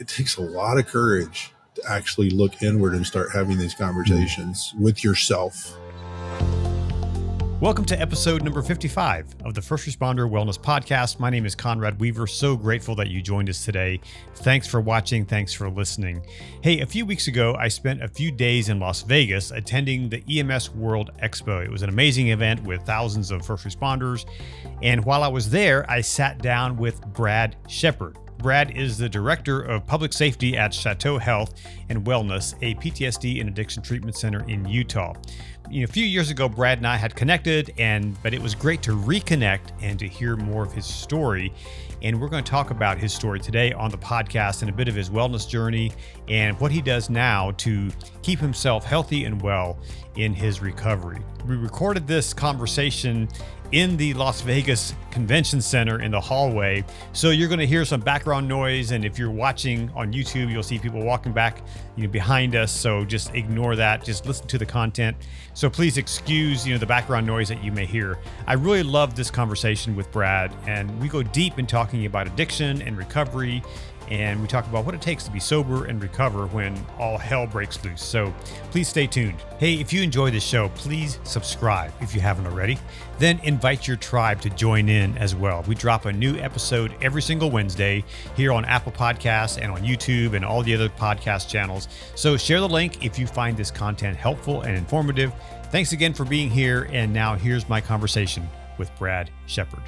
it takes a lot of courage to actually look inward and start having these conversations with yourself. Welcome to episode number 55 of the First Responder Wellness Podcast. My name is Conrad Weaver. So grateful that you joined us today. Thanks for watching. Thanks for listening. Hey, a few weeks ago, I spent a few days in Las Vegas attending the EMS World Expo. It was an amazing event with thousands of first responders. And while I was there, I sat down with Brad Shepard. Brad is the Director of Public Safety at Chateau Health and Wellness, a PTSD and addiction treatment center in Utah. A few years ago, Brad and I had connected, but it was great to reconnect and to hear more of his story. And we're going to talk about his story today on the podcast and a bit of his wellness journey and what he does now to keep himself healthy and well in his recovery. We recorded this conversation in the Las Vegas Convention Center in the hallway. So you're going to hear some background noise. And if you're watching on YouTube, you'll see people walking back, behind us. So just ignore that. Just listen to the content. So please excuse, the background noise that you may hear. I really love this conversation with Brad, and we go deep in talking about addiction and recovery. And we talk about what it takes to be sober and recover when all hell breaks loose. So please stay tuned. Hey, if you enjoy this show, please subscribe if you haven't already. Then invite your tribe to join in as well. We drop a new episode every single Wednesday here on Apple Podcasts and on YouTube and all the other podcast channels. So share the link if you find this content helpful and informative. Thanks again for being here. And now here's my conversation with Brad Shepard.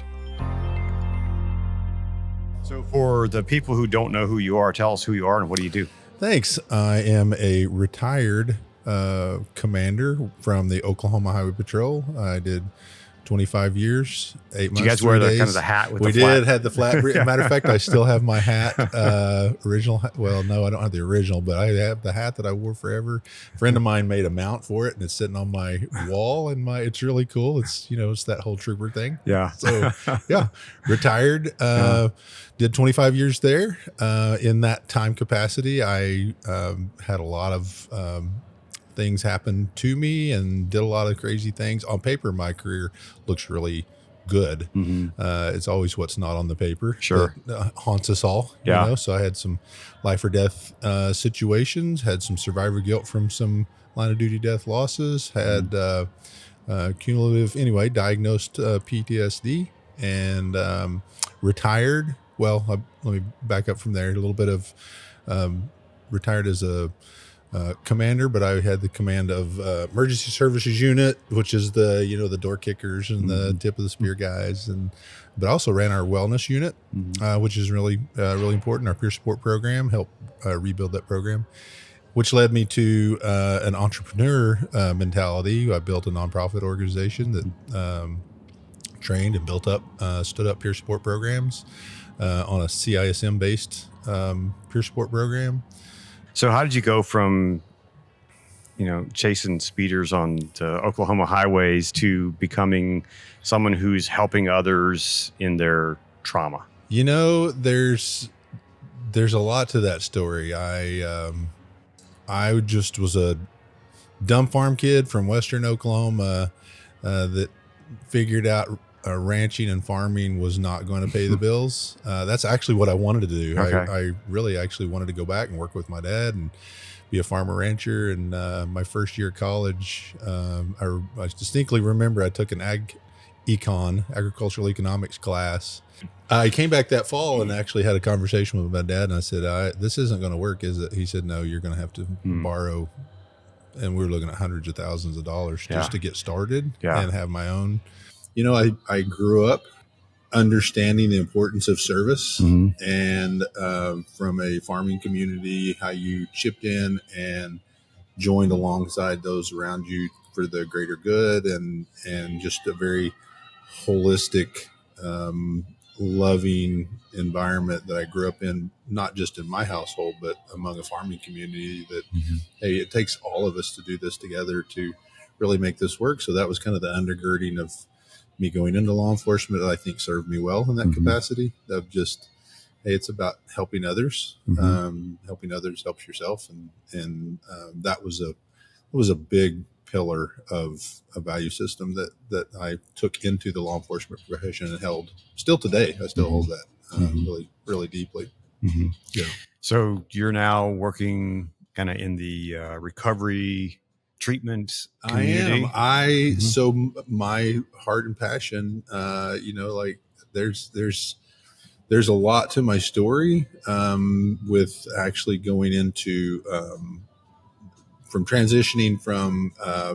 So for the people who don't know who you are, tell us who you are and what do you do? Thanks. I am a retired commander from the Oklahoma Highway Patrol. I did 25 years, 8 months. Did you guys wear the kind of the hat with we the flat? had the flat. Matter of fact, I still have my hat, original. Well, no, I don't have the original, but I have the hat that I wore forever. A friend of mine made a mount for it, and it's sitting on my wall. And it's really cool. It's it's that whole trooper thing. Yeah. So yeah, retired. Did 25 years there. In that time capacity, I had a lot of things happen to me and did a lot of crazy things. On paper, my career looks really good. Mm-hmm. It's always what's not on the paper sure that haunts us all. Yeah. So I had some life or death situations, had some survivor guilt from some line of duty death losses, had cumulative, diagnosed PTSD, and retired. Well, let me back up from there. A little bit of retired as a commander, but I had the command of emergency services unit, which is the the door kickers and the tip of the spear guys, but I also ran our wellness unit, which is really important. Our peer support program helped rebuild that program, which led me to an entrepreneur mentality. I built a nonprofit organization that trained and stood up peer support programs on a CISM based peer support program. So how did you go from, chasing speeders on the Oklahoma highways to becoming someone who's helping others in their trauma? There's a lot to that story. I just was a dumb farm kid from Western Oklahoma that figured out ranching and farming was not going to pay the bills. That's actually what I wanted to do. Okay. I really actually wanted to go back and work with my dad and be a farmer rancher. And my first year of college, I distinctly remember I took an agricultural economics class. I came back that fall and actually had a conversation with my dad, and I said, this isn't going to work, is it? He said, no, you're going to have to borrow. And we were looking at hundreds of thousands of dollars just to get started and have my own. I grew up understanding the importance of service and from a farming community, how you chipped in and joined alongside those around you for the greater good, and just a very holistic, loving environment that I grew up in, not just in my household, but among a farming community that, hey, it takes all of us to do this together to really make this work. So that was kind of the undergirding of me going into law enforcement that I think served me well in that capacity of just, hey, it's about helping others. Helping others helps yourself. And that was a big pillar of a value system that I took into the law enforcement profession and held still today. I still hold that really, really deeply. Mm-hmm. Yeah. So you're now working kind of in the recovery treatment I am. community. Mm-hmm. My heart and passion, like there's there's there's a lot to my story, with actually going into, from transitioning from,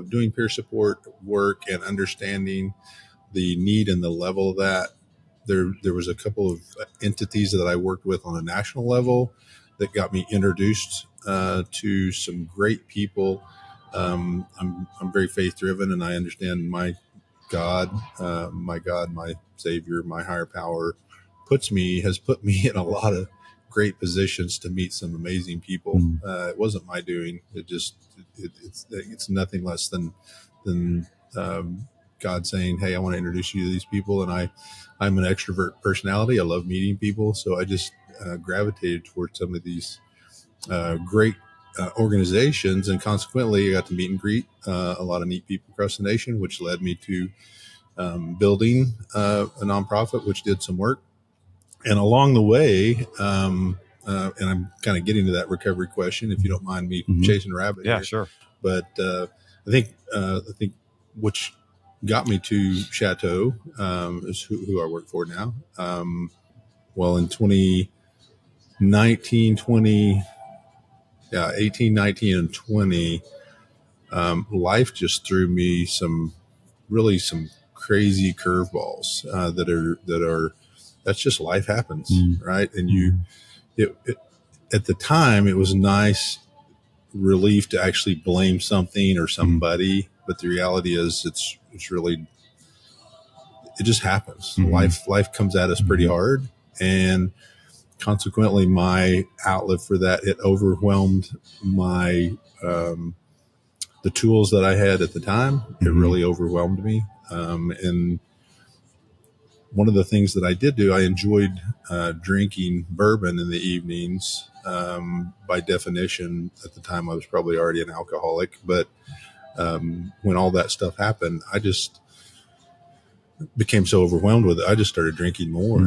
doing peer support work and understanding the need and the level of that. There was a couple of entities that I worked with on a national level that got me introduced, to some great people. I'm very faith driven, and I understand God, my Savior, my higher power, has put me in a lot of great positions to meet some amazing people. It wasn't my doing. It's nothing less than God saying, "Hey, I want to introduce you to these people." And I'm an extrovert personality. I love meeting people, so I just gravitated towards some of these great organizations, and consequently, I got to meet and greet a lot of neat people across the nation, which led me to building a nonprofit, which did some work. And along the way, and I'm kind of getting to that recovery question, if you don't mind me chasing a rabbit Yeah, here. sure. But I think which got me to Chateau, is who I work for now. Well, in 2019, 20, yeah, 18, 19, and 20, life just threw me some crazy curveballs, that's just life happens, right? And at the time, it was nice relief to actually blame something or somebody, but the reality is it just happens. Life comes at us pretty hard, and consequently, my outlet for that, it overwhelmed my the tools that I had at the time. It really overwhelmed me, and one of the things that I did do, I enjoyed drinking bourbon in the evenings. By definition, at the time, I was probably already an alcoholic. But when all that stuff happened, I just became so overwhelmed with it. I just started drinking more,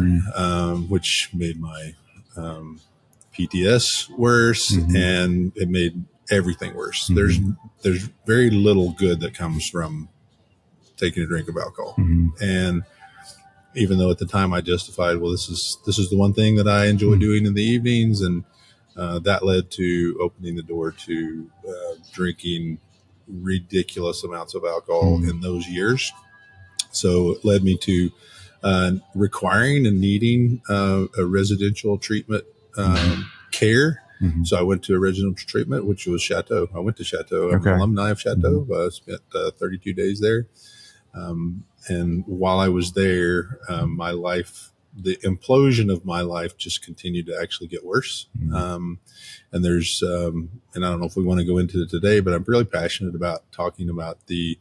which made my PTS worse, and it made everything worse. There's very little good that comes from taking a drink of alcohol, and even though at the time I justified, well, this is the one thing that I enjoy doing in the evenings, and that led to opening the door to drinking ridiculous amounts of alcohol in those years. So it led me to requiring and needing a residential treatment care. So I went to a residential treatment, which was Chateau. I went to Chateau. I'm an alumni of Chateau. I spent 32 days there. And while I was there, the implosion of my life just continued to actually get worse. And and I don't know if we want to go into it today, but I'm really passionate about talking about the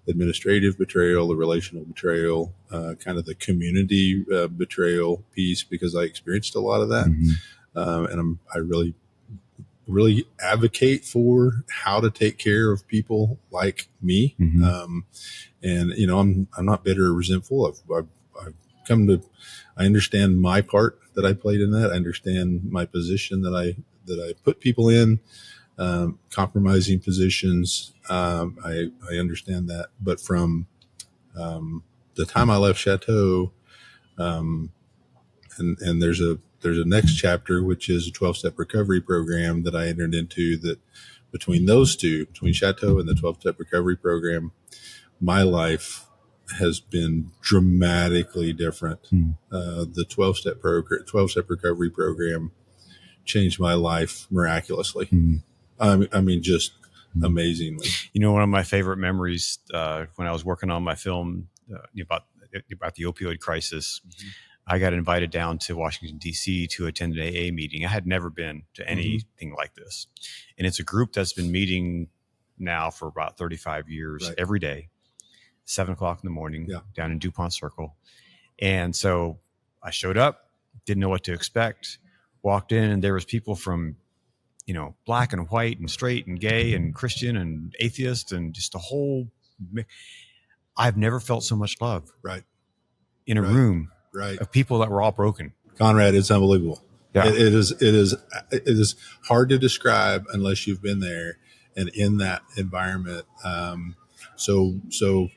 administrative betrayal, the relational betrayal, kind of the community betrayal piece, because I experienced a lot of that. And I really advocate for how to take care of people like me. And I'm not bitter or resentful. I've come to, I understand my part that I played in that. I understand my position that I put people in, compromising positions. I understand that, but from the time I left Chateau, and there's a next chapter, which is a 12-step recovery program that I entered into. That between Chateau and the 12-step recovery program, my life has been dramatically different. The 12-step recovery program changed my life miraculously. I mean, just amazingly. One of my favorite memories when I was working on my film about the opioid crisis, I got invited down to Washington, D.C. to attend an AA meeting. I had never been to anything like this. And it's a group that's been meeting now for about 35 years, every day, 7 o'clock in the morning, down in DuPont Circle. And so I showed up, didn't know what to expect, walked in, and there was people from black and white and straight and gay and Christian and atheist and just a whole. I've never felt so much love Right. in a room of people that were all broken. Conrad, it's unbelievable. Yeah. It is hard to describe unless you've been there and in that environment. So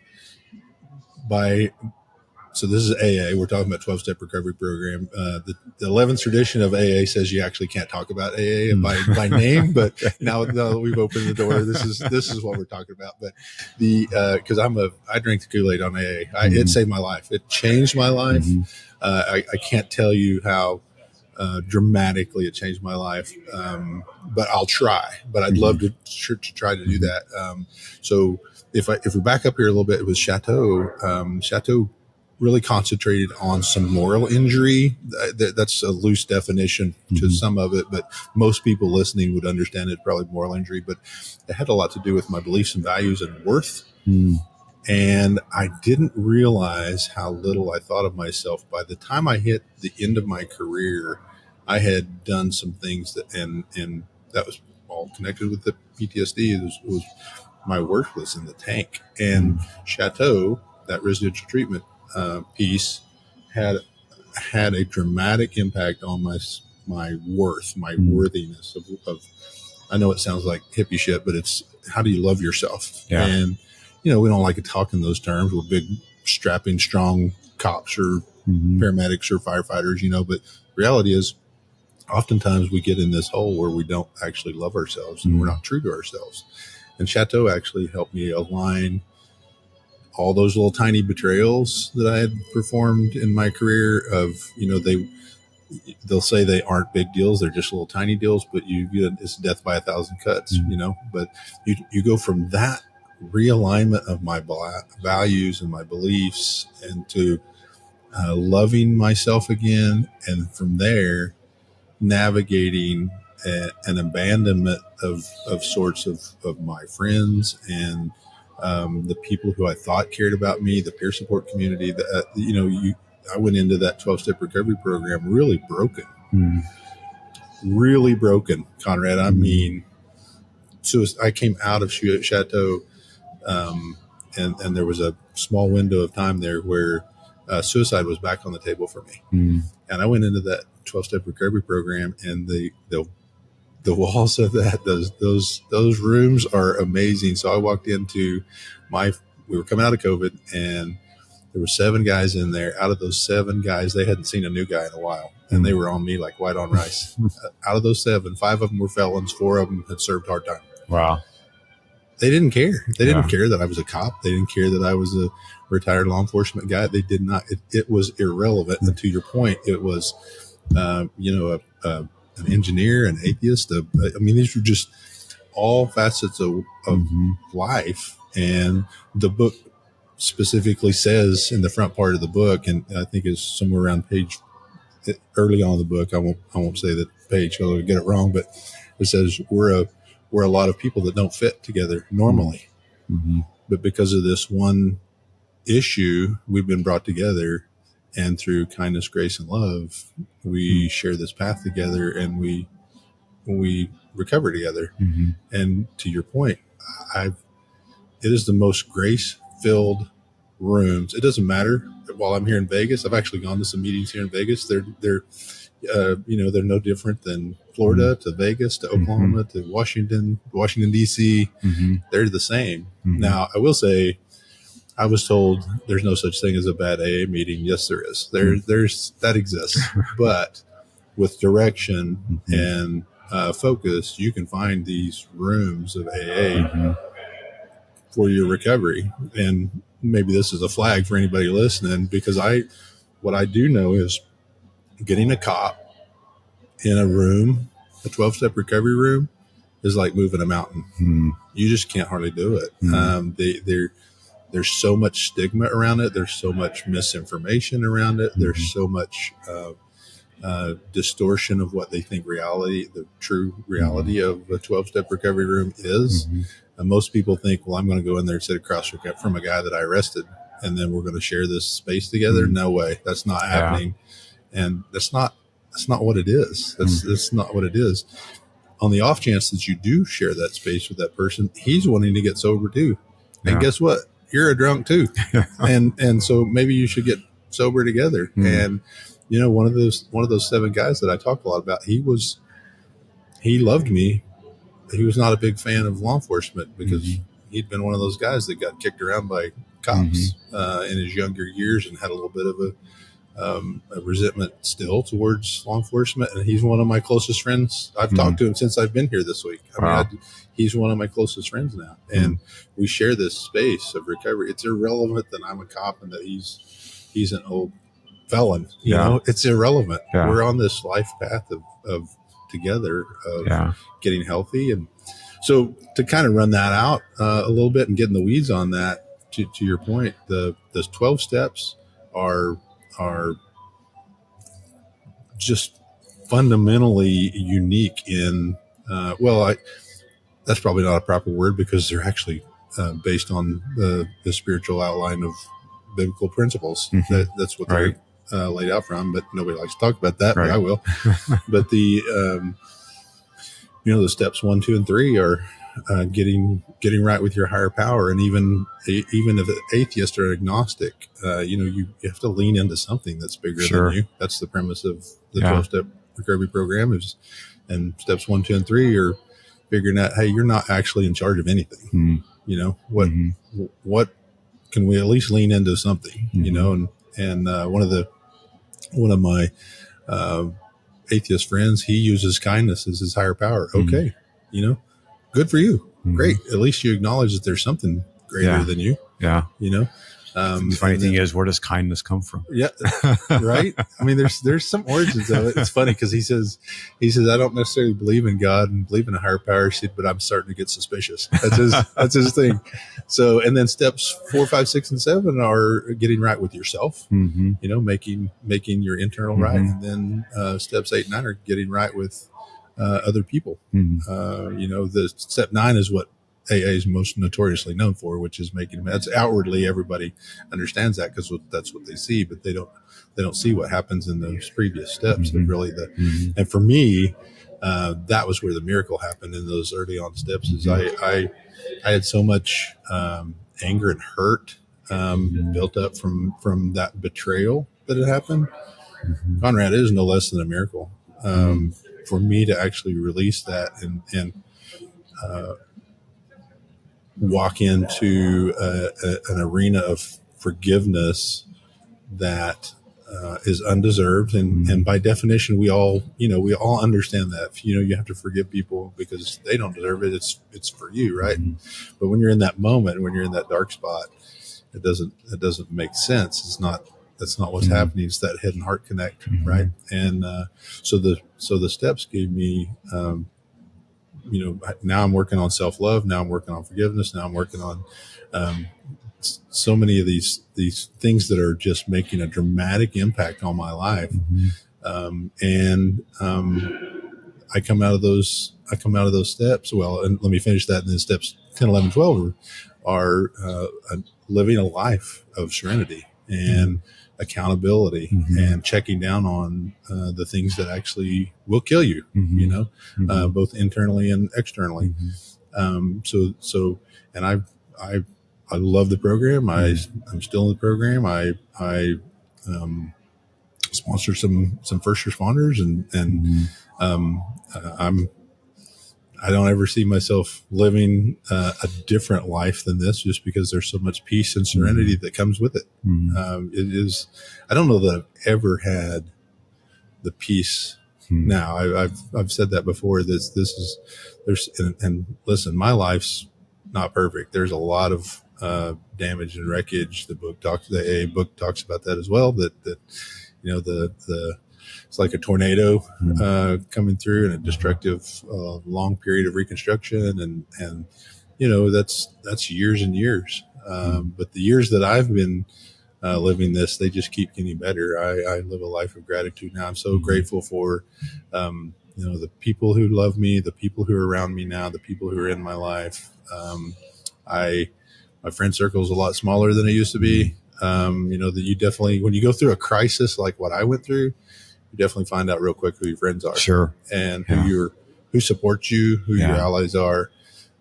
by So this is AA. We're talking about 12-step recovery program. The 11th tradition of AA says you actually can't talk about AA by name, but now that we've opened the door, this is what we're talking about. But because I drink the Kool-Aid on AA. It saved my life. It changed my life. I can't tell you how dramatically it changed my life. But I'll try. But I'd love to try to do that. So if we back up here a little bit with Chateau really concentrated on some moral injury. That's a loose definition to some of it, but most people listening would understand it probably moral injury. But it had a lot to do with my beliefs and values and worth. And I didn't realize how little I thought of myself. By the time I hit the end of my career, I had done some things and that was all connected with the PTSD. It was my work was in the tank, and Chateau, that residential treatment piece, had a dramatic impact on my worth, my worthiness of. I know it sounds like hippie shit, but it's how do you love yourself? Yeah. And we don't like to talk in those terms. We're big, strapping, strong cops or paramedics or firefighters, but reality is oftentimes we get in this hole where we don't actually love ourselves and we're not true to ourselves. And Chateau actually helped me align all those little tiny betrayals that I had performed in my career of, they'll say they aren't big deals. They're just little tiny deals, but it's death by 1,000 cuts, but you go from that realignment of my values and my beliefs and to loving myself again. And from there, navigating an abandonment of sorts of my friends and the people who I thought cared about me, the peer support community. I went into that 12-step recovery program really broken, Conrad. I mean, so I came out of Chateau, and there was a small window of time there where suicide was back on the table for me. And I went into that 12-step recovery program, and the walls of those rooms are amazing. So I walked into we were coming out of COVID, and there were 7 guys in there. Out of those 7 guys, they hadn't seen a new guy in a while, and they were on me like white on rice. Out of those 7, 5 of them were felons, 4 of them had served hard time. Wow. They didn't care. They didn't care that I was a cop. They didn't care that I was a retired law enforcement guy. They did not. It was irrelevant. And to your point, it was, an engineer, an atheist. These were just all facets of life. And the book specifically says in the front part of the book, and I think it's somewhere around page early on in the book. I won't say the page. I'll get it wrong, but it says we're a lot of people that don't fit together normally, but because of this one issue, we've been brought together, and through kindness, grace, and love, we share this path together, and we recover together. And to your point, it is the most grace-filled rooms. It doesn't matter. While I'm here in Vegas, I've actually gone to some meetings here in Vegas. They're no different than Florida to Vegas to Oklahoma to Washington D.C. They're the same. Now, I will say, I was told there's no such thing as a bad AA meeting. Yes, there is. There's that exists, but with direction and focus, you can find these rooms of AA for your recovery. And maybe this is a flag for anybody listening, because what I do know is getting a cop in a room, a 12-step recovery room, is like moving a mountain. You just can't hardly do it. There's so much stigma around it. There's so much misinformation around it. There's so much distortion of what they think the true reality of a 12-step recovery room is. And most people think, well, I'm going to go in there and sit across from a guy that I arrested, and then we're going to share this space together. No way. That's not happening. And that's not what it is. That's not what it is. On the off chance that you do share that space with that person, he's wanting to get sober too. And guess what? You're a drunk too. and so maybe you should get sober together. And one of those seven guys that I talk a lot about. He loved me. He was not a big fan of law enforcement because he'd been one of those guys that got kicked around by cops in his younger years and had a little bit of a resentment still towards law enforcement. And he's one of my closest friends. I've talked to him since I've been here this week. He's one of my closest friends now, and we share this space of recovery. It's irrelevant that I'm a cop and that he's an old felon. You know, it's irrelevant. We're on this life path of together of getting healthy. And so to kind of run that out a little bit and get in the weeds on that, to your point, those 12 steps are just fundamentally unique in that's probably not a proper word because they're actually based on the spiritual outline of biblical principles. That's what they're laid out from, but nobody likes to talk about that, but I will. But the steps 1, 2, and 3 are getting right with your higher power. And even if an atheist or agnostic, you have to lean into something that's bigger than you. That's the premise of the 12-step recovery program and steps 1, 2, and 3 are figuring out, hey, you're not actually in charge of anything. What can we at least lean into something, and one of my atheist friends, he uses kindness as his higher power. Okay. Good for you. Great. At least you acknowledge that there's something greater than you. The funny thing is, where does kindness come from? Yeah. Right. I mean, there's some origins of it. It's funny because he says, I don't necessarily believe in God and believe in a higher power, but I'm starting to get suspicious. That's his thing. So, and then steps 4, 5, 6, and 7 are getting right with yourself, making your internal right. And then steps 8 and 9 are getting right with other people. The step 9 is what AA is most notoriously known for, which is making amends. Outwardly, everybody understands that because that's what they see, but they don't see what happens in those previous steps. That really and for me, that was where the miracle happened in those early on steps. Is I had so much anger and hurt built up from that betrayal that had happened. Conrad, is no less than a miracle for me to actually release that and walk into an arena of forgiveness that is undeserved, and by definition, we all understand that. You have to forgive people because they don't deserve it. It's for you, right? But when you're in that moment, when you're in that dark spot, it doesn't make sense. That's not what's happening. It's that head and heart connect, right? And so the steps gave me. Now I'm working on self-love. Now I'm working on forgiveness. Now I'm working on so many of these things that are just making a dramatic impact on my life. And I come out of those steps. Well, and let me finish that. And then steps 10, 11, 12 are living a life of serenity and accountability and checking down on the things that actually will kill you, both internally and externally. So, and I love the program. I'm still in the program. I sponsor some first responders and I don't ever see myself living a different life than this, just because there's so much peace and serenity that comes with it. It is. I don't know that I've ever had the peace. Now I've said that before. This is and listen, my life's not perfect. There's a lot of damage and wreckage. The AA book talks about that as well. That it's like a tornado coming through and a destructive long period of reconstruction, and that's years and years. But the years that I've been living this, they just keep getting better. I live a life of gratitude now. I'm so grateful for the people who love me, the people who are around me now, the people who are in my life. My friend circle is a lot smaller than it used to be. That you definitely, when you go through a crisis like what I went through, you definitely find out real quick who your friends are. Sure. And who supports you, who your allies are.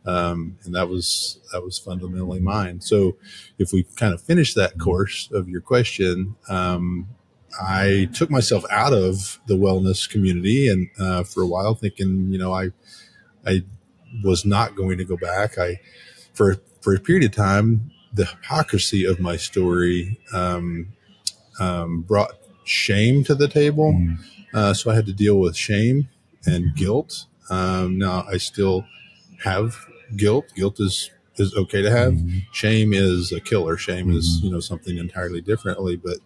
And that was fundamentally mine. So if we kind of finish that course of your question, I took myself out of the wellness community, and for a while, thinking, I was not going to go back. For a period of time, the hypocrisy of my story brought shame to the table. So I had to deal with shame and guilt. Now I still have guilt. Guilt is okay to have. Shame is a killer. Shame is something entirely differently. But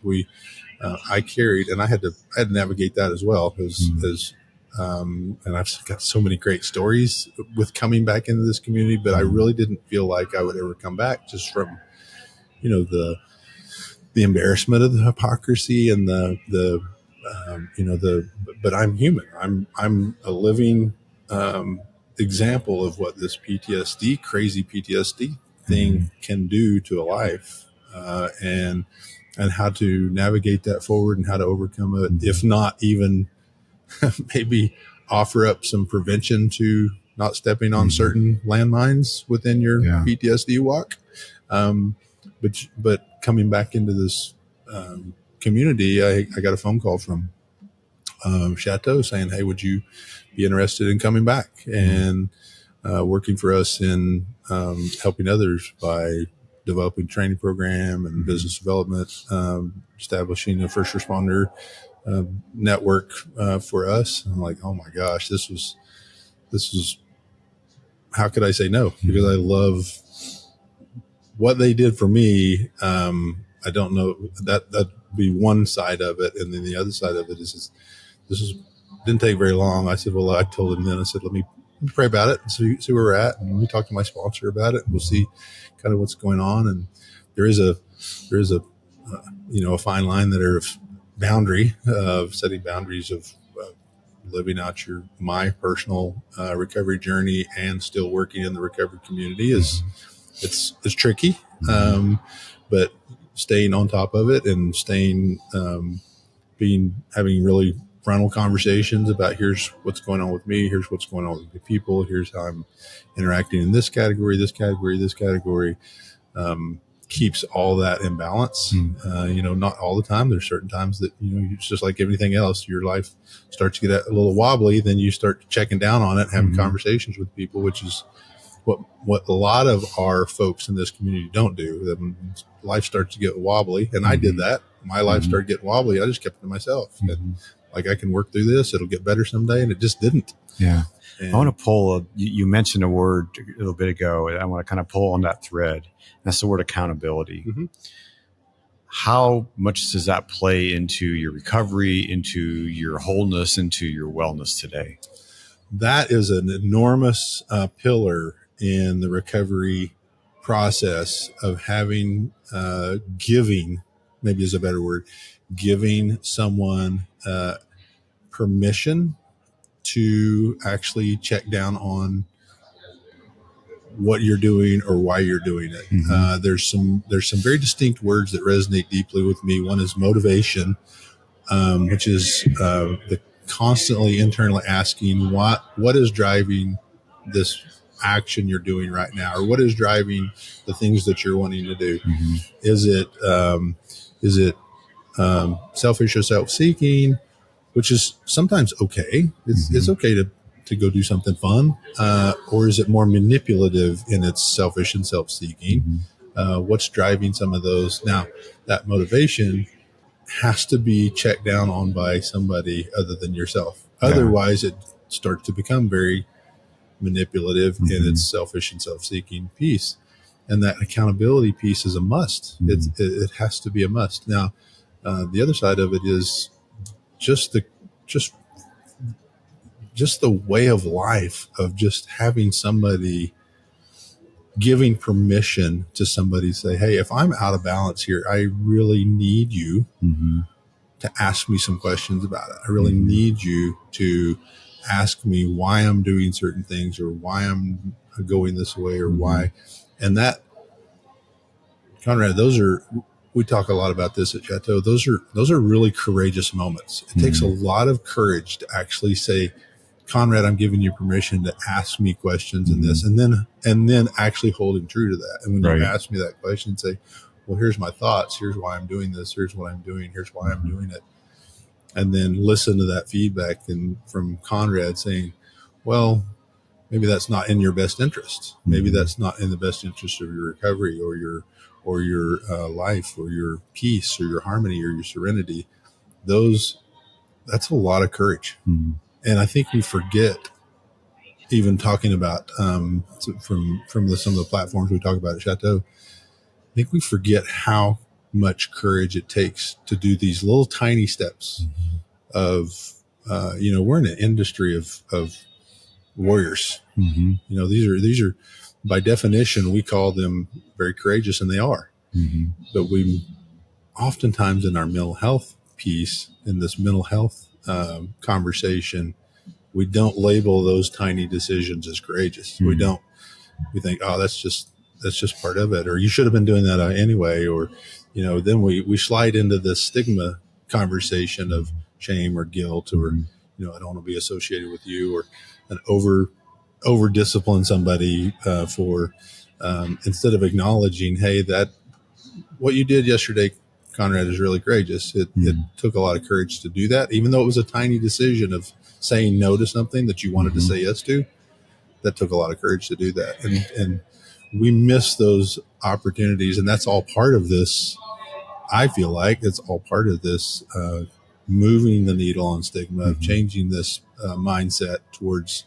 I carried, and I had to navigate that as well as and I've got so many great stories with coming back into this community, but I really didn't feel like I would ever come back, just from the embarrassment of the hypocrisy and the but I'm human. I'm a living example of what this crazy PTSD thing can do to a life, and how to navigate that forward and how to overcome it, if not even maybe offer up some prevention to not stepping on certain landmines within your PTSD walk. Um, but coming back into this community, I got a phone call from Chateau saying, "Hey, would you be interested in coming back and working for us in helping others by developing training program and business development, establishing a first responder network for us?" I'm like, "Oh my gosh, this was how could I say no?" Because I love what they did for me. I don't know, that'd be one side of it, and then the other side of it is this is didn't take very long. I said, well, I told him then, I said, let me pray about it and see where we're at, and we talk to my sponsor about it, and we'll see kind of what's going on. And there is a a fine line there of boundary, of setting boundaries of living out my personal recovery journey and still working in the recovery community is it's tricky, but staying on top of it and staying having really frontal conversations about, here's what's going on with me, here's what's going on with the people, here's how I'm interacting in this category, keeps all that in balance. Not all the time. There's certain times that, it's just like everything else. Your life starts to get a little wobbly. Then you start checking down on it, having conversations with people, which is what a lot of our folks in this community don't do. Then life starts to get wobbly. And I did that. My life started getting wobbly. I just kept it to myself. And like, I can work through this. It'll get better someday. And it just didn't. Yeah. And I want to pull, you mentioned a word a little bit ago. I want to kind of pull on that thread. That's the word accountability. How much does that play into your recovery, into your wholeness, into your wellness today? That is an enormous pillar in the recovery process, of having giving, maybe is a better word, giving someone permission to actually check down on what you're doing or why you're doing it. There's some very distinct words that resonate deeply with me. One is motivation, which is the constantly internally asking what is driving this action you're doing right now, or what is driving the things that you're wanting to do. Is it selfish or self-seeking, which is sometimes okay. It's okay to go do something fun, or is it more manipulative in its selfish and self-seeking? What's driving some of those? Now, that motivation has to be checked down on by somebody other than yourself. Otherwise, it starts to become very manipulative in its selfish and self-seeking piece. And that accountability piece is a must. It has to be a must. Now, the other side of it is just the way of life of just having somebody, giving permission to somebody to say, hey, if I'm out of balance here, I really need you to ask me some questions about it. I really need you to ask me why I'm doing certain things, or why I'm going this way, or why. And that, Conrad, we talk a lot about this at Chateau. Those are really courageous moments. It takes a lot of courage to actually say, Conrad, I'm giving you permission to ask me questions in this, and then actually holding true to that. And when you ask me that question, say, well, here's my thoughts. Here's why I'm doing this. Here's what I'm doing. Here's why I'm doing it. and then listen to that feedback and from Conrad saying, well, maybe that's not in your best interest. Maybe that's not in the best interest of your recovery or your life or your peace or your harmony or your serenity. That's a lot of courage. And I think we forget, even talking about from some of the platforms we talk about at Chateau, I think we forget how much courage it takes to do these little tiny steps of, we're in an industry of warriors. These are by definition, we call them very courageous, and they are. But we oftentimes in our mental health piece, in this mental health conversation, we don't label those tiny decisions as courageous. We don't. We think, oh, that's just part of it, or you should have been doing that anyway, or then we slide into this stigma conversation of shame or guilt, or I don't want to be associated with you, or an over discipline somebody for instead of acknowledging, hey, that what you did yesterday, Conrad, is really courageous. It took a lot of courage to do that, even though it was a tiny decision of saying no to something that you wanted to say yes to. That took a lot of courage to do that, and we miss those opportunities, and that's all part of this. I feel like it's all part of this moving the needle on stigma, of changing this mindset towards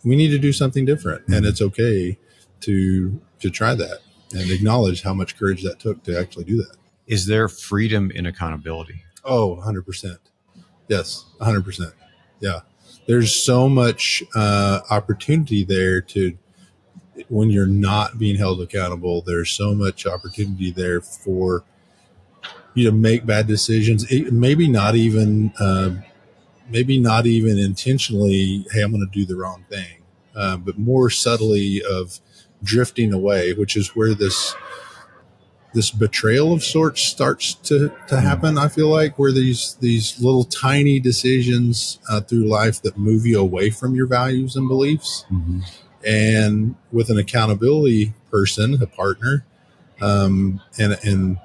we need to do something different, and it's okay to try that and acknowledge how much courage that took to actually do that. Is there freedom in accountability? Oh, 100%. Yes, 100%. Yeah. There's so much opportunity there when you're not being held accountable. There's so much opportunity there for you to make bad decisions. Maybe not even intentionally, hey, I'm going to do the wrong thing, but more subtly of drifting away, which is where this betrayal of sorts starts to happen. I feel like where these little tiny decisions through life that move you away from your values and beliefs, and with an accountability person, a partner, and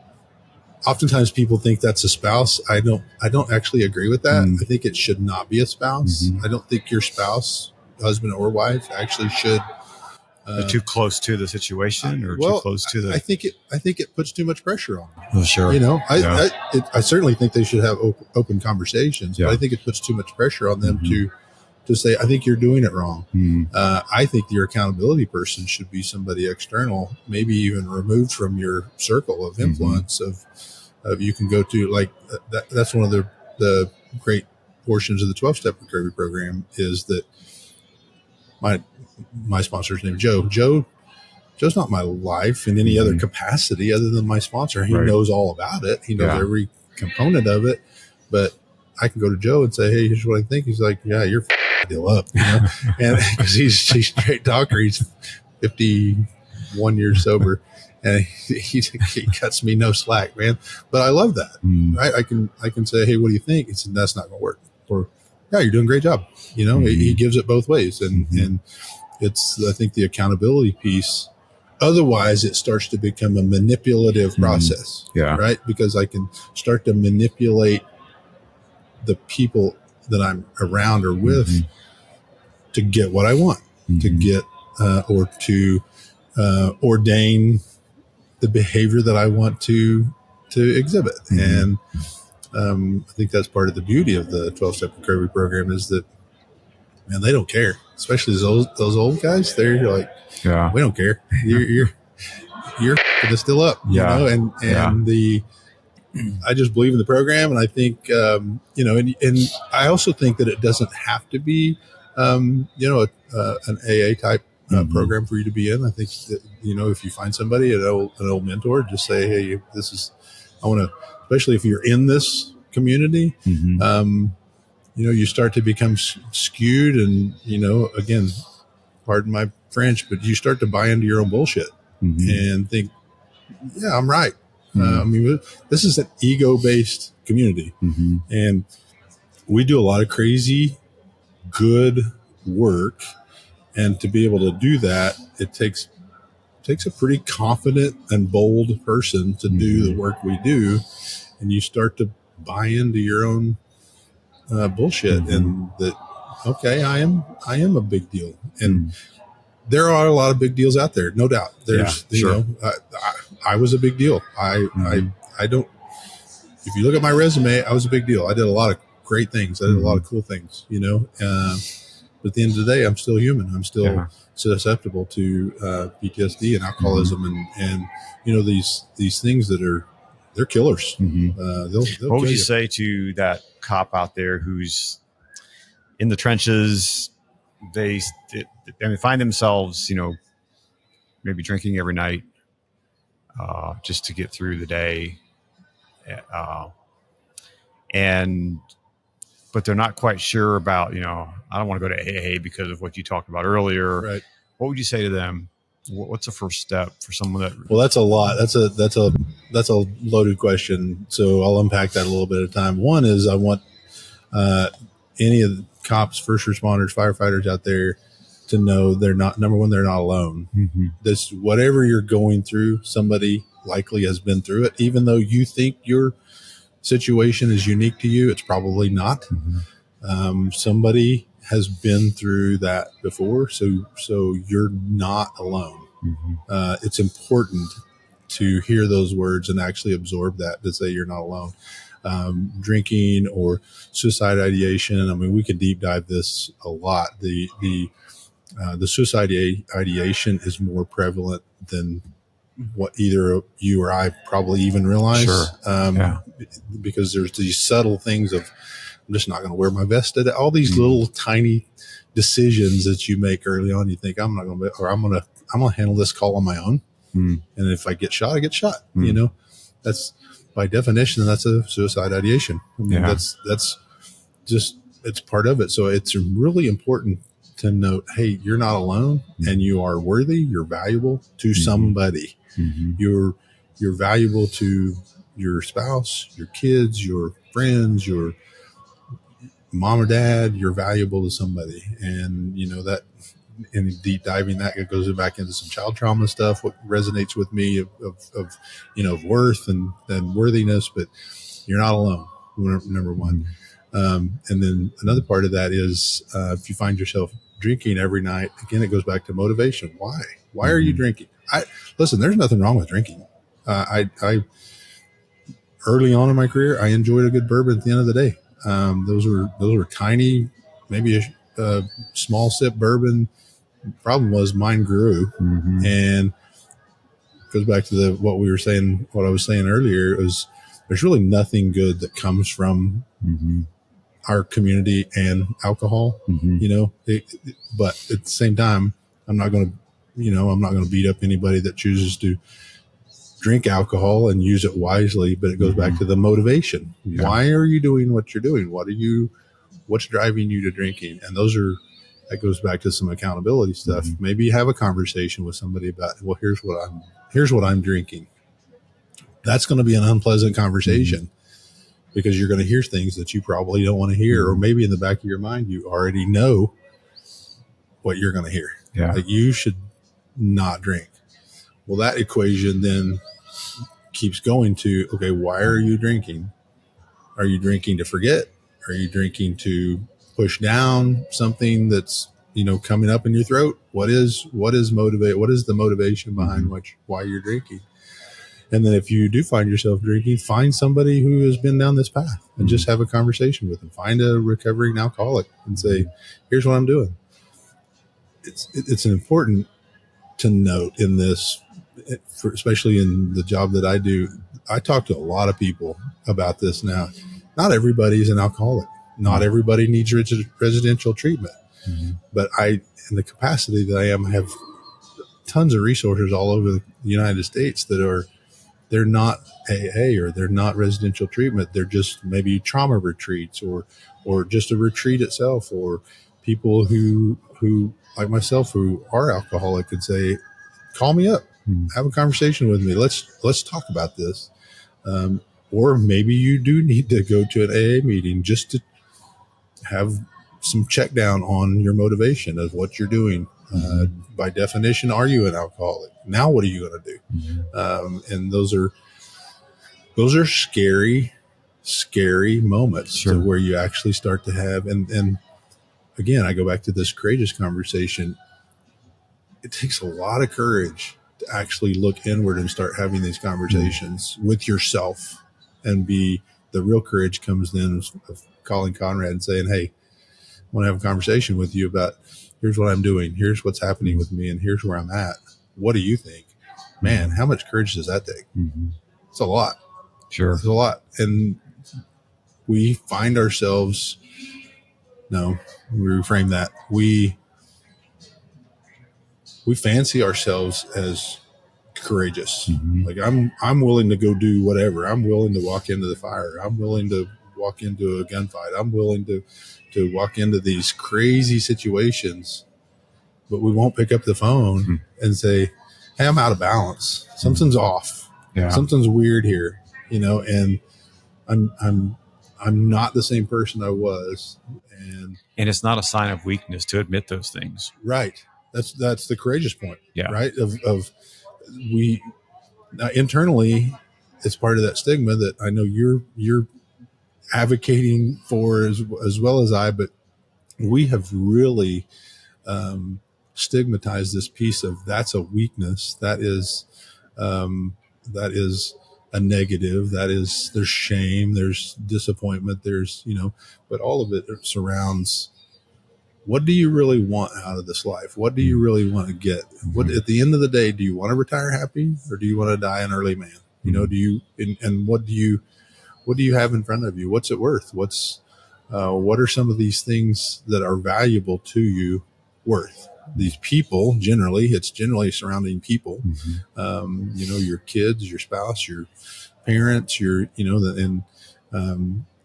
oftentimes people think that's a spouse. I don't actually agree with that. I think it should not be a spouse. I don't think your spouse, husband or wife, actually should. Too close to the situation, or well, too close to the. I think it puts too much pressure on them. Oh, sure. I certainly think they should have open conversations, but I think it puts too much pressure on them to say, I think you're doing it wrong. I think your accountability person should be somebody external, maybe even removed from your circle of influence of you can go to, like that's one of the great portions of the 12-step recovery program, is that my sponsor's name, Joe's not my life in any other capacity other than my sponsor. He knows all about it. He knows every component of it, but I can go to Joe and say, hey, here's what I think. He's like, yeah, you're deal up, and because he's straight talker. He's 51 years sober, and he cuts me no slack, man. But I love that, right? I can say, hey, what do you think? He said, that's not going to work. Or, yeah, you're doing a great job. He gives it both ways, and it's, I think, the accountability piece. Otherwise, it starts to become a manipulative process, right? Because I can start to manipulate the people that I'm around or with to get what I want, to get or to ordain the behavior that I want to exhibit. And I think that's part of the beauty of the 12-step recovery program, is that, man, they don't care. Especially those old guys. They're like, we don't care. You're still up, and I just believe in the program, and I think and I also think that it doesn't have to be an AA type program for you to be in. I think that if you find somebody, an old mentor, just say, hey, I want to, especially if you're in this community, you start to become skewed, and again, pardon my French, but you start to buy into your own bullshit and think, yeah, I'm right. I mean, this is an ego-based community, and we do a lot of crazy, good work. And to be able to do that, it takes a pretty confident and bold person to do the work we do. And you start to buy into your own bullshit, and that okay, I am a big deal, and there are a lot of big deals out there, no doubt. There's I was a big deal. I don't. If you look at my resume, I was a big deal. I did a lot of great things. I did a lot of cool things, but at the end of the day, I'm still human. I'm still susceptible to PTSD and alcoholism, and these things that they're killers. They'll What would kill you say to that cop out there who's in the trenches? They find themselves, maybe drinking every night just to get through the day, but they're not quite sure about, I don't want to go to AA because of what you talked about earlier. Right. What would you say to them? What's the first step for someone that? Well, that's a lot. That's a loaded question. So I'll unpack that a little bit at a time. One is I want any of the cops, first responders, firefighters out there to know they're not, number one, they're not alone. This, whatever you're going through, somebody likely has been through it. Even though you think your situation is unique to you, it's probably not. Somebody has been through that before, so you're not alone. It's important to hear those words and actually absorb that, to say you're not alone. Drinking or suicide ideation, I mean, we can deep dive this a lot. The suicide ideation is more prevalent than what either you or I probably even realize. Because there's these subtle things of, I'm just not going to wear my vest today. All these little tiny decisions that you make early on. You think, I'm not going to, or I'm going to handle this call on my own. And if I get shot, I get shot. That's by definition, that's a suicide ideation. I mean, that's just, it's part of it. So it's really important to note, hey, you're not alone, and you are worthy. You're valuable to somebody. You're valuable to your spouse, your kids, your friends, your mom or dad. You're valuable to somebody. And that, in deep diving that, it goes back into some child trauma stuff, what resonates with me of worth and worthiness. But you're not alone, number one. And then another part of that is, if you find yourself drinking every night, again, it goes back to motivation. Why are you drinking? Listen, there's nothing wrong with drinking. I early on in my career, I enjoyed a good bourbon at the end of the day. Those were tiny, maybe a small sip bourbon. Problem was, mine grew, and goes back to what I was saying earlier, is there's really nothing good that comes from our community and alcohol, but at the same time, I'm not going to beat up anybody that chooses to drink alcohol and use it wisely. But it goes back to the motivation. Why are you doing what you're doing? What's driving you to drinking? And that goes back to some accountability stuff. Maybe have a conversation with somebody about, well, here's what I'm drinking. That's going to be an unpleasant conversation, because you're going to hear things that you probably don't want to hear, or maybe in the back of your mind, you already know what you're going to hear. Like, you should not drink. Well, that equation then keeps going to, okay, why are you drinking? Are you drinking to forget? Are you drinking to push down something that's, coming up in your throat? What is the motivation behind why you're drinking? And then if you do find yourself drinking, find somebody who has been down this path and just have a conversation with them. Find a recovering alcoholic and say, here's what I'm doing. It's important to note in this, especially in the job that I do. I talk to a lot of people about this now. Not everybody's an alcoholic. Not everybody needs residential treatment. But in the capacity that I am, I have tons of resources all over the United States they're not AA, or they're not residential treatment. They're just maybe trauma retreats, or just a retreat itself, or people who like myself, who are alcoholic, could say, call me up, have a conversation with me. Let's talk about this. Or maybe you do need to go to an AA meeting just to have some check down on your motivation of what you're doing. By definition, are you an alcoholic? Now, what are you going to do? And those are scary scary moments Sure. to where you actually start to have, and again, I go back to this courageous conversation. It takes a lot of courage to actually look inward and start having these conversations with yourself, and be the real courage comes then of calling Conrad and saying, hey, I want to have a conversation with you about, here's what I'm doing, here's what's happening with me, and here's where I'm at. What do you think? Man, how much courage does that take? It's a lot. Sure. It's a lot. And we find ourselves, no, we reframe that. We fancy ourselves as courageous. Like I'm willing to go do whatever. I'm willing to walk into the fire. I'm willing to walk into a gunfight. I'm willing to walk into these crazy situations, but we won't pick up the phone and say, hey, I'm out of balance. Something's off. Yeah. Something's weird here, and I'm not the same person I was. And it's not a sign of weakness to admit those things. Right. That's the courageous point. Yeah. Right. Of we internally, it's part of that stigma that I know you're advocating for as well as I, but we have really stigmatized this piece of, that's a weakness. That is a negative. There's shame, there's disappointment, there's, but all of it surrounds, what do you really want out of this life? What do you really want to get? What, at the end of the day, do you want to retire happy, or do you want to die an early man? Do you, and what do you have in front of you? What's it worth? What are some of these things that are valuable to you worth? These people, it's generally surrounding people, your kids, your spouse, your parents,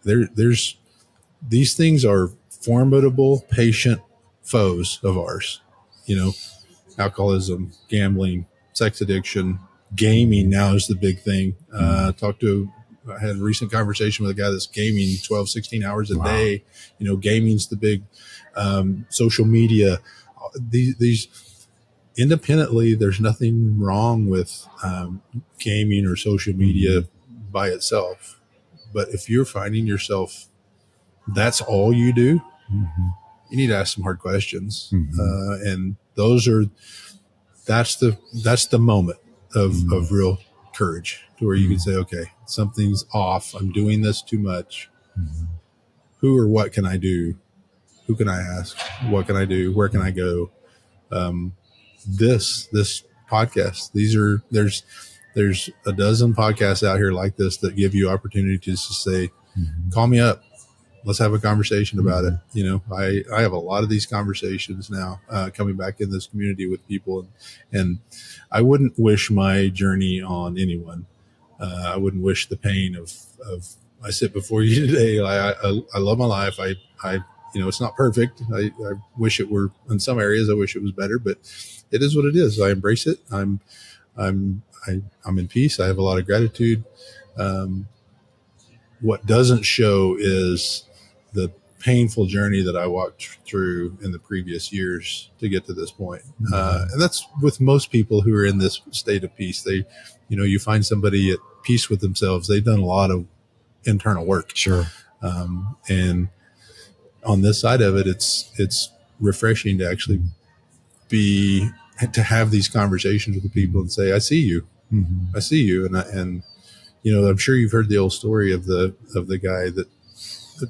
there's, these things are formidable, patient foes of ours, alcoholism, gambling, sex addiction, gaming now is the big thing. I had a recent conversation with a guy that's gaming 12, 16 hours a day. Gaming's the big, social media, these independently, there's nothing wrong with, gaming or social media by itself. But if you're finding yourself, that's all you do, you need to ask some hard questions. And that's the moment of real courage, to where you can say, okay, something's off. I'm doing this too much. Who or what can I do? Who can I ask? What can I do? Where can I go? This podcast, there's a dozen podcasts out here like this that give you opportunities to say, call me up. Let's have a conversation about it. I have a lot of these conversations now, coming back in this community with people, and I wouldn't wish my journey on anyone. I wouldn't wish the pain of I sit before you today. I love my life. I it's not perfect. I wish it were, in some areas I wish it was better, but it is what it is. I embrace it. I'm in peace. I have a lot of gratitude. What doesn't show is the painful journey that I walked through in the previous years to get to this point. And that's with most people who are in this state of peace. They, you find somebody at peace with themselves. They've done a lot of internal work. Sure. And on this side of it, it's refreshing to actually to have these conversations with people and say, I see you. I see you. And I'm sure you've heard the old story of the guy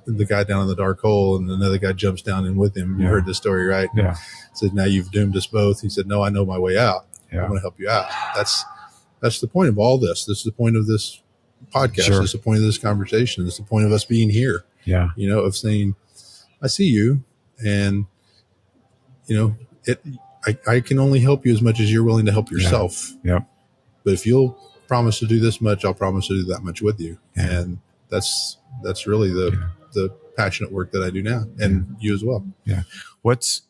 the guy down in the dark hole, and another guy jumps down in with him. You heard the story, right? Yeah. Said, now you've doomed us both. He said, no, I know my way out. Yeah. I'm going to help you out. That's the point of all this. This is the point of this podcast. Sure. This is the point of this conversation. This is the point of us being here. Yeah. Of saying, I see you, and I can only help you as much as you're willing to help yourself. Yeah. But if you'll promise to do this much, I'll promise to do that much with you. Yeah. And that's really the passionate work that I do now, and you as well. Yeah. What's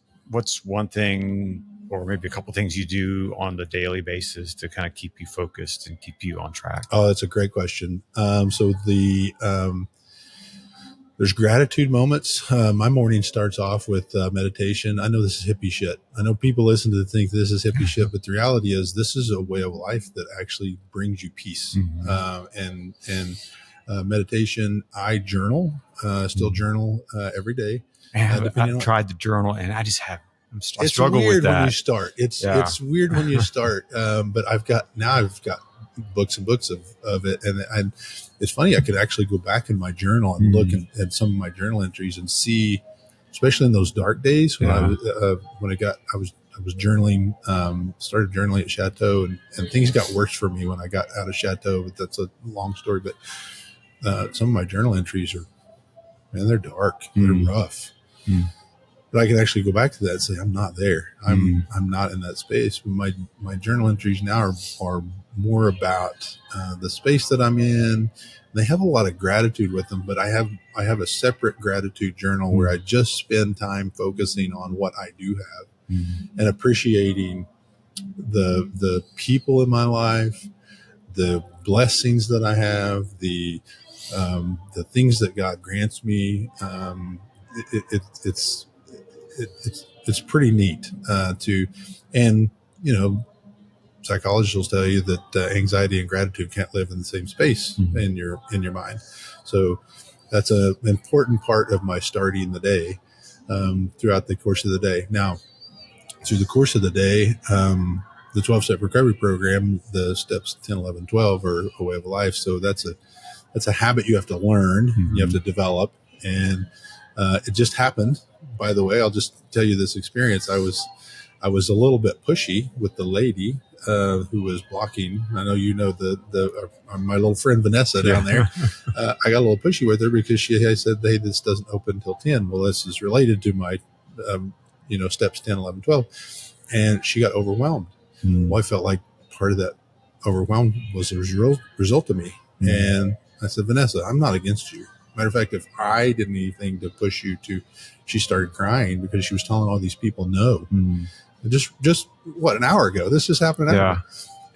one thing, or maybe a couple things, you do on the daily basis to kind of keep you focused and keep you on track? Oh, that's a great question. So there's gratitude moments. My morning starts off with meditation. I know this is hippie shit. I know people listen to think this is hippie shit, but the reality is this is a way of life that actually brings you peace. And meditation. I journal, still journal every day. And Depending I've on, tried the journal, and I it's struggle with weird when you that. start. Yeah. It's weird when you start. But I've got books and books of it, and it's funny. I could actually go back in my journal and look at some of my journal entries and see, especially in those dark days when I was journaling, started journaling at Chateau, and things got worse for me when I got out of Chateau. But that's a long story. But some of my journal entries are, man, they're dark, they're rough. But I can actually go back to that and say, I'm not there. I'm not in that space. But my journal entries now are more about the space that I'm in. They have a lot of gratitude with them, but I have a separate gratitude journal where I just spend time focusing on what I do have and appreciating the people in my life, the blessings that I have, the things that God grants me. It's pretty neat to, and you know, psychologists will tell you that anxiety and gratitude can't live in the same space in your mind. So that's an important part of my starting the day throughout the course of the day. Now, through the course of the day, the 12-step recovery program, the steps 10, 11, 12 are a way of life. So that's a habit you have to learn, you have to develop. And it just happened. By the way, I'll just tell you this experience. I was a little bit pushy with the lady who was blocking. I know you know my little friend Vanessa down there. I got a little pushy with her because I said, hey, this doesn't open until 10. Well, this is related to my steps 10, 11, 12. And she got overwhelmed. Well, I felt like part of that overwhelm was a result of me. And I said, Vanessa, I'm not against you. Matter of fact, if I did anything to push you to, she started crying because she was telling all these people no. Just what, an hour ago? This just happened an hour ago.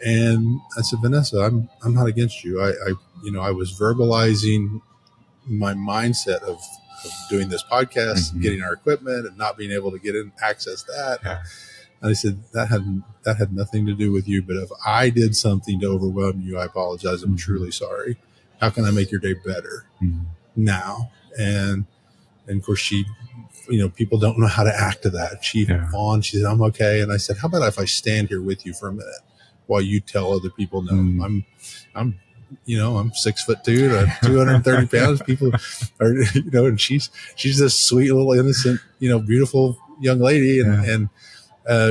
And I said, Vanessa, I'm not against you. I was verbalizing my mindset of doing this podcast, getting our equipment, and not being able to get in access that. And I said that had nothing to do with you. But if I did something to overwhelm you, I apologize. I'm truly sorry. How can I make your day better now? And of course she, people don't know how to act to that. She fawned. She said, I'm okay. And I said, how about if I stand here with you for a minute while you tell other people no? I'm 6'2", 230 pounds. People are, and she's this sweet little innocent, beautiful young lady. And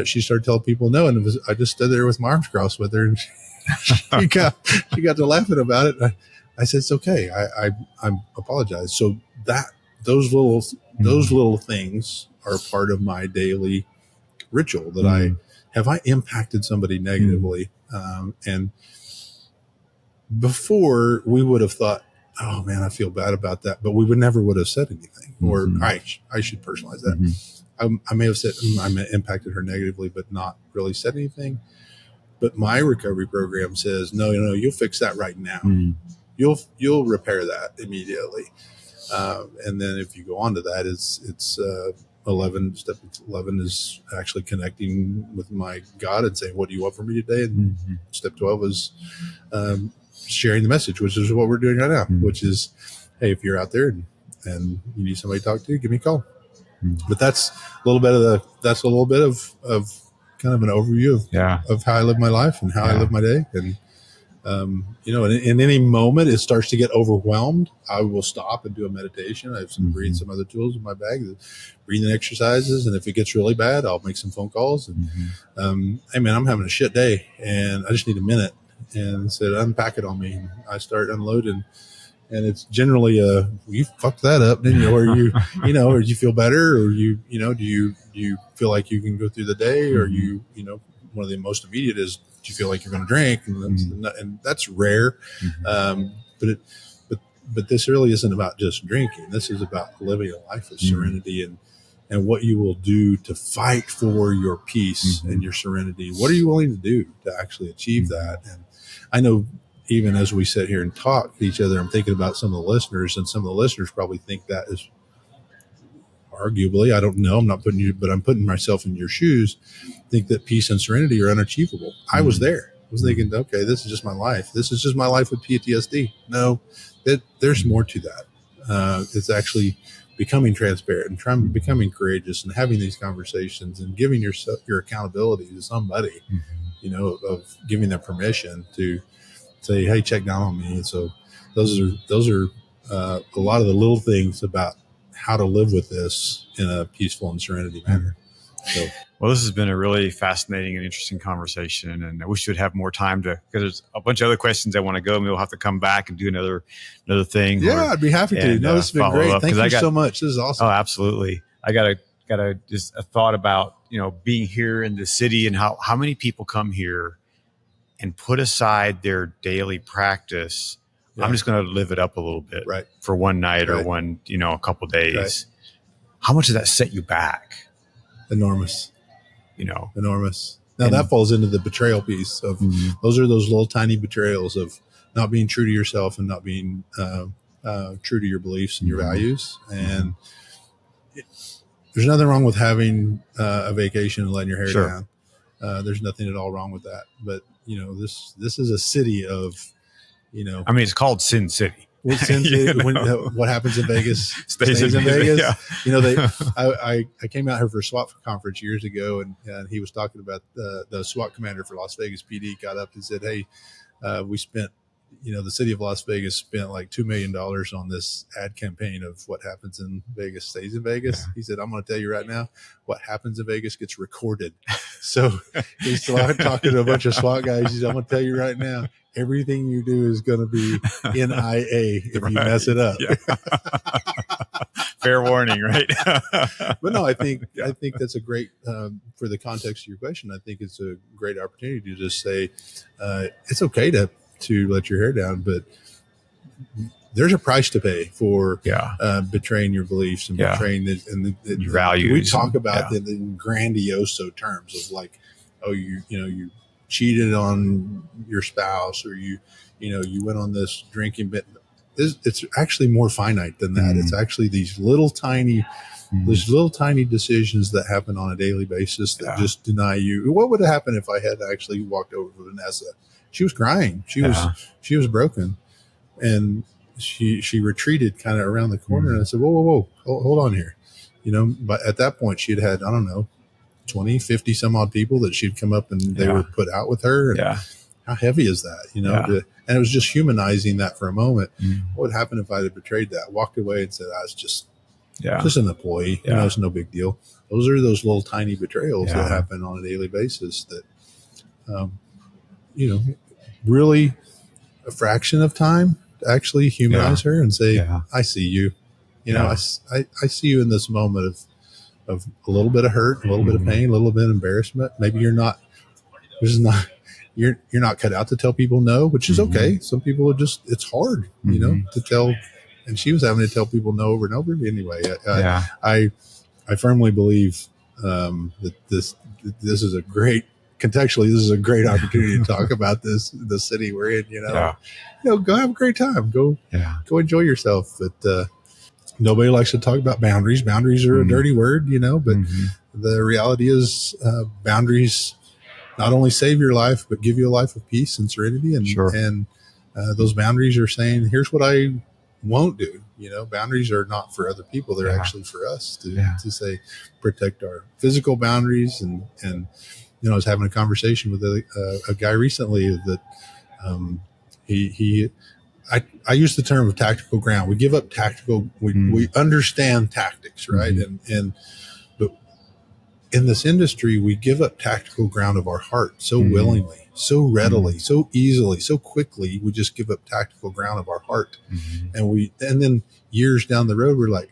she started telling people no. And I just stood there with my arms crossed with her, and she got to laughing about it. And I said, it's okay. I apologize. So those little things are part of my daily ritual that I impacted somebody negatively. And before we would have thought, oh man, I feel bad about that, but we never would have said anything, or I should personalize that. I may have said I may have impacted her negatively, but not really said anything. But my recovery program says, no, you'll fix that right now. You'll repair that immediately. And then if you go on to that, it's 11. Step 11 is actually connecting with my God and saying, what do you want from me today? And step 12 is sharing the message, which is what we're doing right now, which is, hey, if you're out there and you need somebody to talk to, give me a call. But that's a little bit of kind of an overview of how I live my life and how I live my day. And in any moment it starts to get overwhelmed, I will stop and do a meditation. I have some other tools in my bag, breathing exercises. And if it gets really bad, I'll make some phone calls and, hey man, I'm having a shit day and I just need a minute. And said, unpack it on me. And I start unloading. And it's generally you fucked that up, didn't you? Or or you feel better, or do you feel like you can go through the day, or one of the most immediate is, do you feel like you're going to drink? And that's rare. But this really isn't about just drinking. This is about living a life of serenity and what you will do to fight for your peace and your serenity. What are you willing to do to actually achieve that? And I know, even as we sit here and talk to each other, I'm thinking about some of the listeners, and some of the listeners probably think that is arguably, I don't know, I'm not putting you, but I'm putting myself in your shoes, think that peace and serenity are unachievable. I was there. was thinking, okay, this is just my life. This is just my life with PTSD. No, there's more to that. It's actually becoming transparent and becoming courageous and having these conversations and giving your accountability to somebody, of giving them permission to say, hey, check down on me. And so those are a lot of the little things about how to live with this in a peaceful and serenity manner. So, well, this has been a really fascinating and interesting conversation, and I wish we'd have more time because there's a bunch of other questions I want to go, and we'll have to come back and do another thing. Yeah, I'd be happy to. No, this has been great. Thank you so much. This is awesome. Oh, absolutely. I got just a thought about being here in the city and how many people come here and put aside their daily practice. Yeah. I'm just going to live it up a little bit, right, for one night, right, or a couple of days. Right. How much does that set you back? Enormous. Enormous. Now that falls into the betrayal piece of those little tiny betrayals of not being true to yourself and not being true to your beliefs and your values. And there's nothing wrong with having a vacation and letting your hair down. There's nothing at all wrong with that. But this is a city of, I mean, it's called Sin City. What happens in Vegas stays in Vegas. Yeah. I came out here for a SWAT conference years ago, and he was talking about the SWAT commander for Las Vegas PD got up and said, hey, we spent, the city of Las Vegas spent like $2 million on this ad campaign of what happens in Vegas stays in Vegas. Yeah. He said, I'm going to tell you right now, what happens in Vegas gets recorded. So he's talking to a bunch of SWAT guys. He said, I'm going to tell you right now, everything you do is going to be in IA if you mess it up. Yeah. Fair warning, right? But no, I think that's a great, for the context of your question, I think it's a great opportunity to just say, it's okay to let your hair down, but there's a price to pay for betraying your beliefs and betraying your values. We talk about it in grandiose terms of like, oh, you cheated on your spouse, or you went on this drinking bit. It's actually more finite than that. It's actually these little tiny decisions that happen on a daily basis that just deny you. What would have happened if I had actually walked over to Vanessa? She was crying. She was broken, and she retreated kind of around the corner. And I said, whoa, hold on here. But at that point she had, I don't know, 20, 50 some odd people that she'd come up and they were put out with her. And how heavy is that? And it was just humanizing that for a moment. What would happen if I had betrayed that, walked away and said, I was just an employee, it's no big deal. Those are those little tiny betrayals that happen on a daily basis that, really a fraction of time to actually humanize her and say, I see you, I see you in this moment of a little bit of hurt, a little bit of pain, a little bit of embarrassment. Maybe you're not cut out to tell people no, which is okay. Some people are just, it's hard, to tell. And she was having to tell people no over and over. Anyway, I firmly believe that this is a great, contextually, this is a great opportunity to talk about the city we're in. Go have a great time. Go enjoy yourself. But nobody likes to talk about boundaries. Boundaries are a dirty word, but the reality is boundaries not only save your life, but give you a life of peace and serenity. And those boundaries are saying, here's what I won't do. Boundaries are not for other people. They're actually for us to say, protect our physical boundaries. And I was having a conversation with a guy recently that I use the term of tactical ground. We give up tactical, we understand tactics, right? But in this industry, we give up tactical ground of our heart so willingly, so readily, so easily, so quickly. We just give up tactical ground of our heart. And then years down the road, we're like,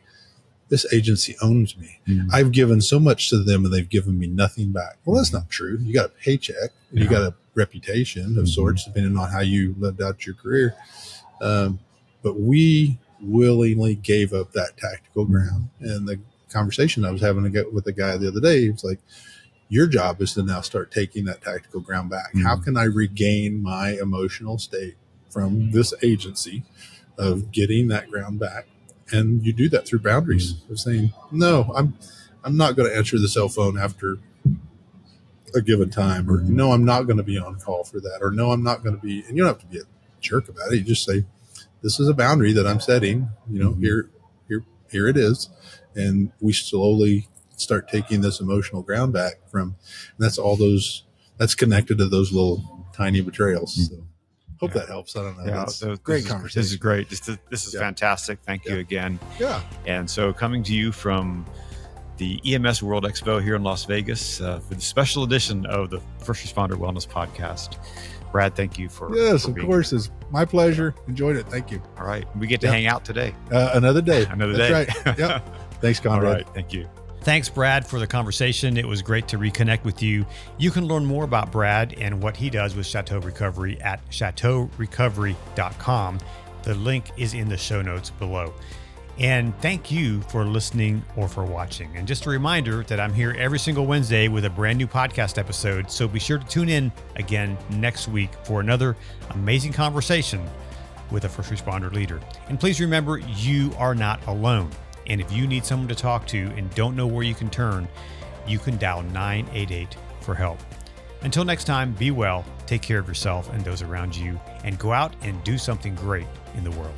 this agency owns me. I've given so much to them and they've given me nothing back. Well, that's not true. You got a paycheck, and you got a reputation of sorts, depending on how you lived out your career. But we willingly gave up that tactical ground. And the conversation I was having with the guy the other day, he was like, your job is to now start taking that tactical ground back. How can I regain my emotional state from this agency of getting that ground back? And you do that through boundaries of saying, no, I'm not going to answer the cell phone after a given time, or no, I'm not going to be on call for that, or no, I'm not going to be. And you don't have to be a jerk about it. You just say, this is a boundary that I'm setting. Here it is, and we slowly start taking this emotional ground back from. And that's all those. That's connected to those little tiny betrayals. So, hope that helps. I don't know. Yeah, That's great conversation. This is great. This is fantastic. Thank you again. Yeah. And so, coming to you from the EMS World Expo here in Las Vegas for the special edition of the First Responder Wellness Podcast. Brad, thank you for of course. It's my pleasure. Enjoyed it. Thank you. All right. We get to hang out today. Another day. That's day. Right. Yeah. Thanks, Conrad. All right. Thank you. Thanks, Brad, for the conversation. It was great to reconnect with you. You can learn more about Brad and what he does with Chateau Recovery at chateaurecovery.com. The link is in the show notes below. And thank you for listening or for watching. And just a reminder that I'm here every single Wednesday with a brand new podcast episode. So be sure to tune in again next week for another amazing conversation with a first responder leader. And please remember, you are not alone. And if you need someone to talk to and don't know where you can turn, you can dial 988 for help. Until next time, be well, take care of yourself and those around you, and go out and do something great in the world.